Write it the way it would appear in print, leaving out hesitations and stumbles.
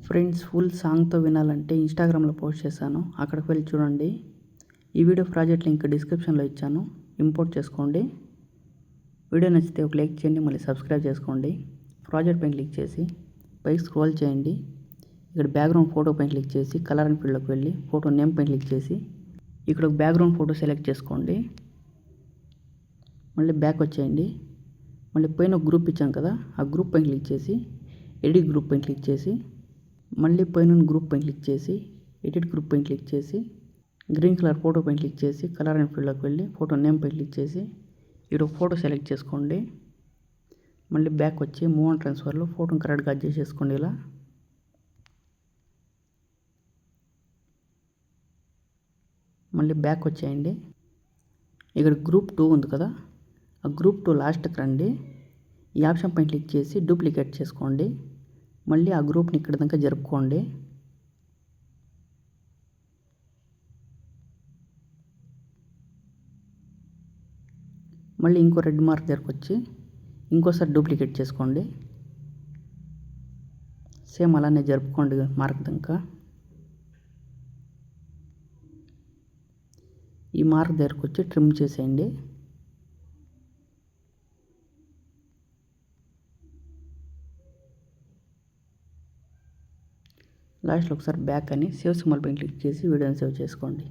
Friends full సాంగ్తో వినాలంటే ఇన్స్టాగ్రామ్లో post చేశాను, అక్కడికి వెళ్ళి చూడండి. ఈ వీడియో ప్రాజెక్ట్ లింక్ డిస్క్రిప్షన్లో ఇచ్చాను, ఇంపోర్ట్ చేసుకోండి. వీడియో నచ్చితే ఒక లైక్ చేయండి, మళ్ళీ సబ్స్క్రైబ్ చేసుకోండి. ప్రాజెక్ట్ పైన క్లిక్ చేసి పైకి స్క్రోల్ చేయండి. ఇక్కడ బ్యాక్గ్రౌండ్ ఫోటో పైన క్లిక్ చేసి కలర్ అండ్ ఫీల్డ్లోకి వెళ్ళి ఫోటో నేమ్ పైన క్లిక్ చేసి ఇక్కడ ఒక బ్యాక్గ్రౌండ్ ఫోటో సెలెక్ట్ చేసుకోండి. మళ్ళీ బ్యాక్ వచ్చేయండి. మళ్ళీ పైన ఒక గ్రూప్ ఇచ్చాం కదా, ఆ గ్రూప్ పైన క్లిక్ చేసి ఎడిట్ గ్రూప్ పైన క్లిక్ చేసి మళ్ళీ పైన గ్రూప్ పైన క్లిక్ చేసి ఎడిట్ గ్రూప్ పైన క్లిక్ చేసి గ్రీన్ కలర్ ఫోటో పైన క్లిక్ చేసి కలర్ అండ్ ఫీల్డ్లోకి వెళ్ళి ఫోటో నేమ్ పైన క్లిక్ చేసి ఇక్కడ ఒక ఫోటో సెలెక్ట్ చేసుకోండి. మళ్ళీ బ్యాక్ వచ్చి మూవ్ అండ్ ట్రాన్స్ఫర్లో ఫోటోని కరెక్ట్గా అడ్జస్ట్ చేసుకోండి. ఇలా మళ్ళీ బ్యాక్ వచ్చేయండి. ఇక్కడ గ్రూప్ 2 ఉంది కదా, ఆ గ్రూప్ 2 లాస్ట్కి రండి. ఈ ఆప్షన్ పైన క్లిక్ చేసి డూప్లికేట్ చేసుకోండి. మళ్ళీ ఆ గ్రూప్ని ఇక్కడ దాకా జరుపుకోండి. మళ్ళీ ఇంకో రెడ్ మార్క్ దగ్గరకు వచ్చి ఇంకోసారి డూప్లికేట్ చేసుకోండి. సేమ్ అలానే జరుపుకోండి మార్క్ దాకా. ఈ మార్క్ దగ్గరకు వచ్చి ట్రిమ్ చేసేయండి. లాస్ట్లో ఒకసారి బ్యాక్ అని సేవ్ సింబల్ పైన క్లిక్ చేసి వీడియోని సేవ్ చేసుకోండి.